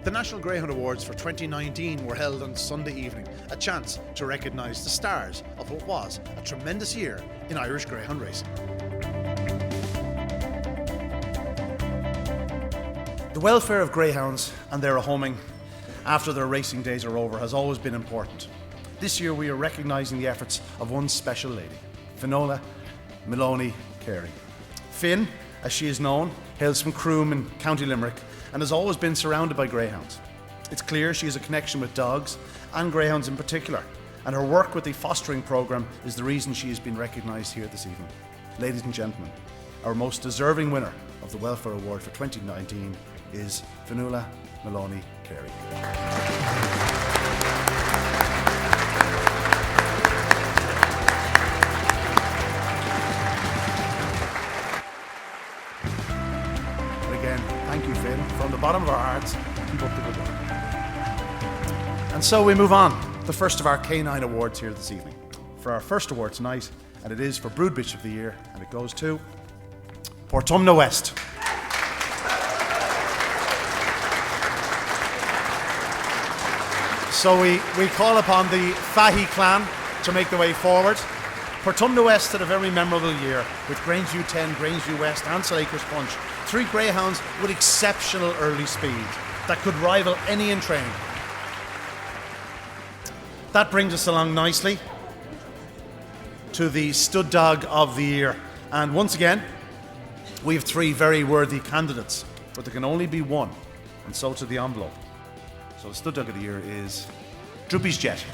The National Greyhound Awards for 2019 were held on Sunday evening, a chance to recognise the stars of what was a tremendous year in Irish greyhound racing. The welfare of greyhounds and their homing after their racing days are over has always been important. This year we are recognising the efforts of one special lady, Finola Maloney Carey. Finn, as she is known, hails from Croom in County Limerick and has always been surrounded by greyhounds. It's clear she has a connection with dogs and greyhounds in particular, and her work with the fostering programme is the reason she has been recognised here this evening. Ladies and gentlemen, our most deserving winner of the Welfare Award for 2019 is Finola Maloney Carey. Thank you, Finn, from the bottom of our hearts. Keep up the good work. And so we move on, the first of our K9 awards here this evening. For our first award tonight, and it is for Brood Bitch of the Year, and it goes to Portumna West. So we call upon the Fahy clan to make the way forward. Portumna West had a very memorable year with Grangeview 10, Grangeview West and St Acres Punch. 3 greyhounds with exceptional early speed that could rival any in training. That brings us along nicely to the Stud Dog of the Year. And once again, we have 3 very worthy candidates, but there can only be one, and so to the envelope. So the Stud Dog of the Year is Droopy's Jet.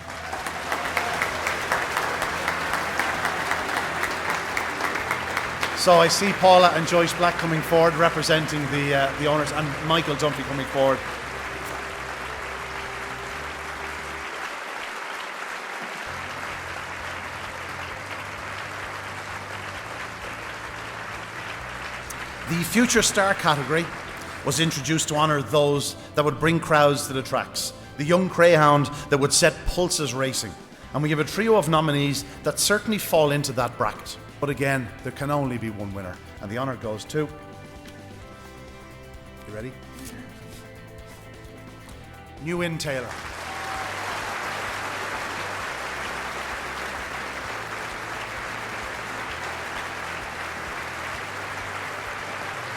So I see Paula and Joyce Black coming forward representing the owners, and Michael Dunphy coming forward. The Future Star category was introduced to honour those that would bring crowds to the tracks, the young greyhound that would set pulses racing. And we have a trio of nominees that certainly fall into that bracket. But again, there can only be one winner, and the honour goes to... You ready? New Inn Taylor.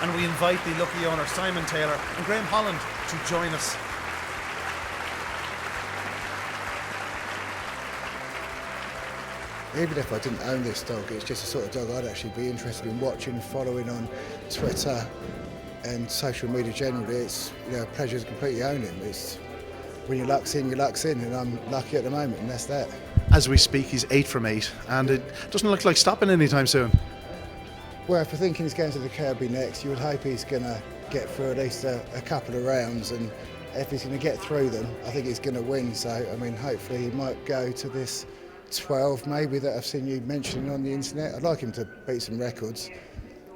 And we invite the lucky owner, Simon Taylor and Graham Holland, to join us. Even if I didn't own this dog, it's just the sort of dog I'd actually be interested in watching, following on Twitter and social media generally. It's a pleasure to completely own him. It's when your luck's in, and I'm lucky at the moment, and that's that. As we speak, he's 8 from 8, and it doesn't look like stopping anytime soon. Well, if we're thinking he's going to the Kirby next, you would hope he's going to get through at least a couple of rounds, and if he's going to get through them, I think he's going to win. So, I mean, hopefully he might go to this 12 maybe that I've seen you mentioning on the internet. I'd like him to beat some records.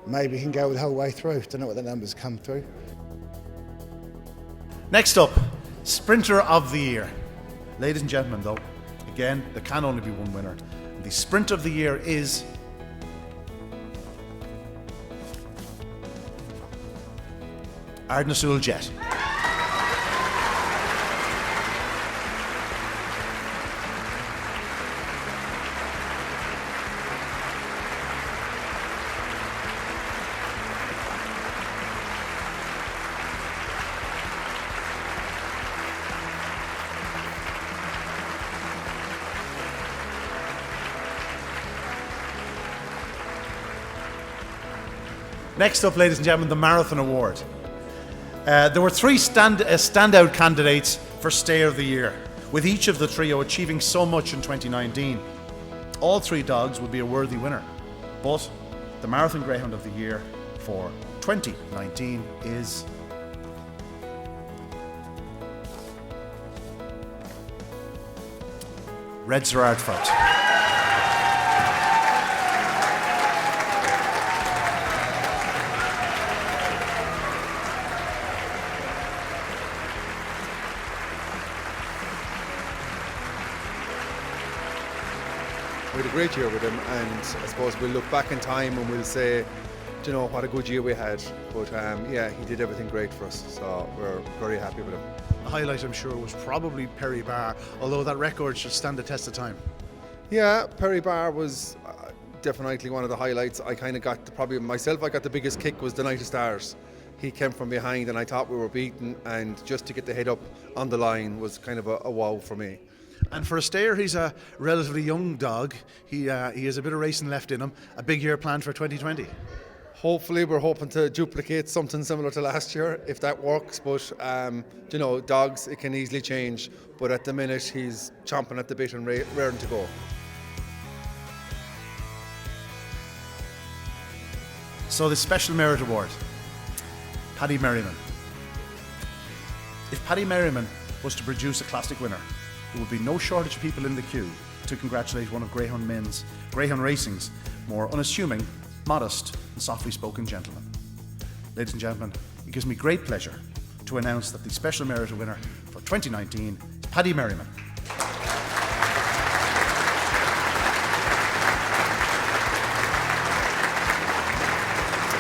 Maybe he can go the whole way through. Don't know what the numbers come through. Next up, Sprinter of the Year. Ladies and gentlemen, though, again, there can only be one winner. The Sprinter of the Year is Ardnasul Jet. Next up, ladies and gentlemen, the Marathon Award. There were 3 standout candidates for Stayer of the Year, with each of the trio achieving so much in 2019. All 3 dogs would be a worthy winner, but the Marathon Greyhound of the Year for 2019 is Red Zerardfort. We had a great year with him, and I suppose we'll look back in time and we'll say you know, what a good year we had. But yeah, he did everything great for us, so we're very happy with him. The highlight, I'm sure, was probably Perry Barr, although that record should stand the test of time. Yeah, Perry Barr was definitely one of the highlights. I kind of got, probably myself, I got the biggest kick was the Night of Stars. He came from behind and I thought we were beaten, and just to get the head up on the line was kind of a wow for me. And for a stayer, he's a relatively young dog. He has a bit of racing left in him. A big year planned for 2020. Hopefully, we're hoping to duplicate something similar to last year, if that works. But, you know, dogs, it can easily change. But at the minute, he's chomping at the bit and raring to go. So the Special Merit Award, Paddy Merriman. If Paddy Merriman was to produce a classic winner, there would be no shortage of people in the queue to congratulate one of Greyhound Racing's more unassuming, modest and softly spoken gentlemen. Ladies and gentlemen, it gives me great pleasure to announce that the Special Merit winner for 2019 is Paddy Merriman.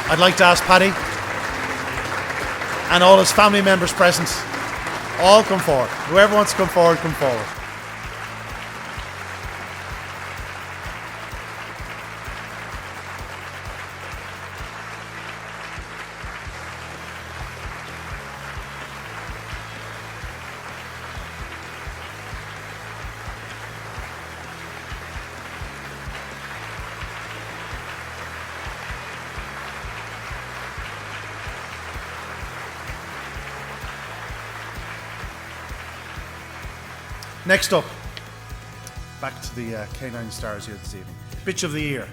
I'd like to ask Paddy and all his family members present, all come forward. Whoever wants to come forward, come forward. Next up, back to the K9 stars here this evening. Bitch of the Year.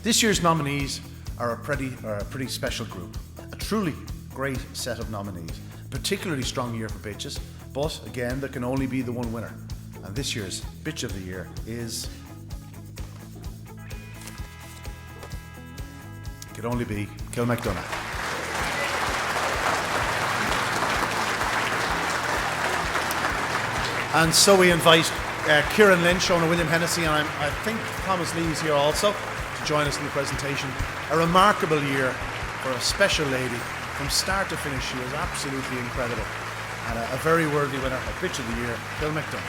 This year's nominees are a pretty special group. A truly great set of nominees. A particularly strong year for bitches, but again, there can only be the one winner. And this year's Bitch of the Year is... It could only be Kilmacdonough. And so we invite Kieran Lynch, owner William Hennessy, and I think Thomas Lee is here also to join us in the presentation. A remarkable year for a special lady. From start to finish, she was absolutely incredible. And a very worthy winner, a Bitch of the Year, Kilmacdonough.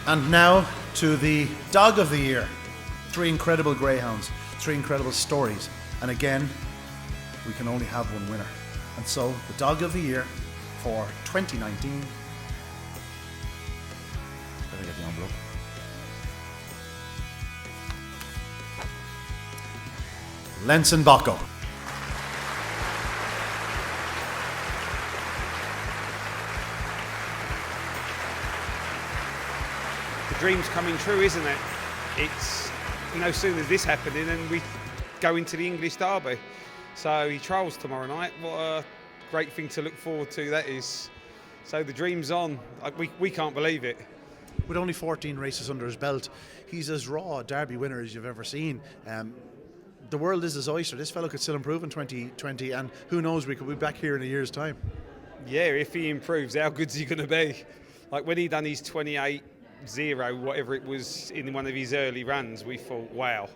And now to the Dog of the Year. 3 incredible greyhounds, 3 incredible stories. And again, we can only have one winner. And so, the Dog of the Year for 2019. Better get the envelope. Lenson Bocco. The dream's coming true, isn't it? It's no sooner this happening than we go into the English Derby. So he trials tomorrow night. What a great thing to look forward to that is. So the dream's on. We can't believe it. With only 14 races under his belt, he's as raw a Derby winner as you've ever seen. The world is his oyster. This fellow could still improve in 2020, and who knows, we could be back here in a year's time. Yeah, if he improves, how good's he going to be? Like when he done his 28-0, whatever it was, in one of his early runs, we thought, wow.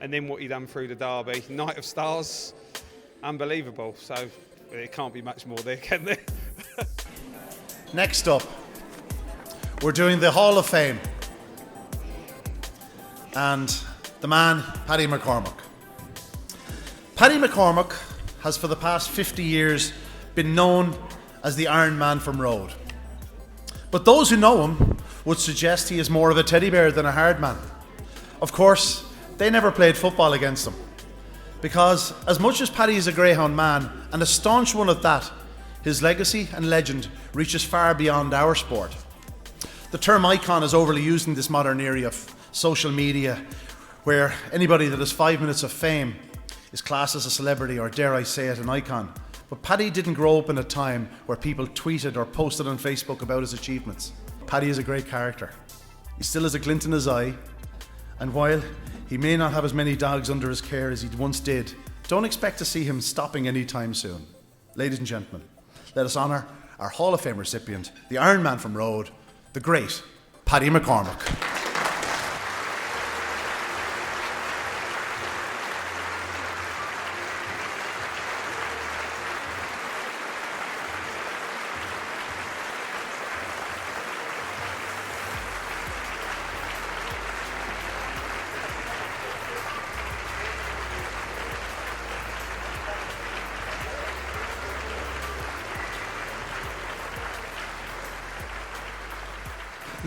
And then what he done through the Derby, Night of Stars, unbelievable. So there can't be much more there, can there? Next up, we're doing the Hall of Fame. And the man, Paddy McCormack. Paddy McCormack has for the past 50 years been known as the Iron Man from Road. But those who know him would suggest he is more of a teddy bear than a hard man. Of course, they never played football against him. Because as much as Paddy is a greyhound man, and a staunch one at that, his legacy and legend reaches far beyond our sport. The term icon is overly used in this modern era of social media, where anybody that has 5 minutes of fame is classed as a celebrity, or dare I say it, an icon. But Paddy didn't grow up in a time where people tweeted or posted on Facebook about his achievements. Paddy is a great character. He still has a glint in his eye, and while he may not have as many dogs under his care as he once did, don't expect to see him stopping anytime soon. Ladies and gentlemen, let us honour our Hall of Fame recipient, the Iron Man from Road, the great Paddy McCormack.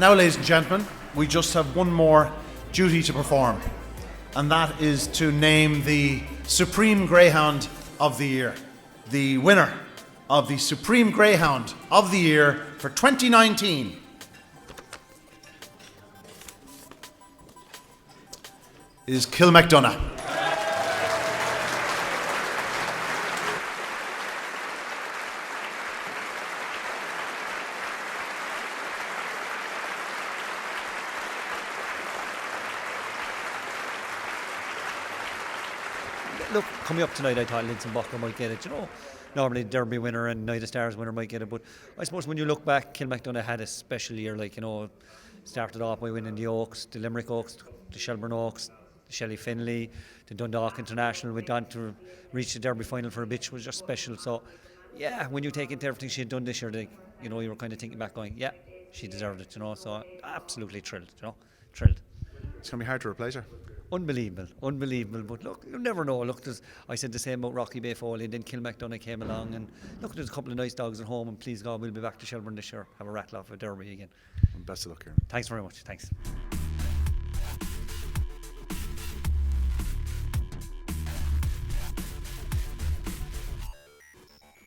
Now, ladies and gentlemen, we just have one more duty to perform, and that is to name the Supreme Greyhound of the Year. The winner of the Supreme Greyhound of the Year for 2019 is Kilmacdonough. Look, coming up tonight, I thought Linton Buckler might get it. You know, normally the Derby winner and Night of Stars winner might get it, but I suppose when you look back, Kilmacdonough had a special year. Like, you know, started off by winning the Oaks, the Limerick Oaks, the Shelburne Oaks, the Shelley Finley, the Dundalk International. Went on to reach the Derby final for a bit, which was just special. So, yeah, when you take into everything she had done this year, like, you know, you were kind of thinking back, going, yeah, she deserved it. You know, so absolutely thrilled. You know, thrilled. It's going to be hard to replace her. Unbelievable. But look, you never know. Look, I said the same about Rocky Bay Foley, and then Kilmacdonough came along, and look, there's a couple of nice dogs at home, and please God, we'll be back to Shelburne this year, have a rattle off a Derby again. And best of luck, Kieran. Thanks very much. Thanks.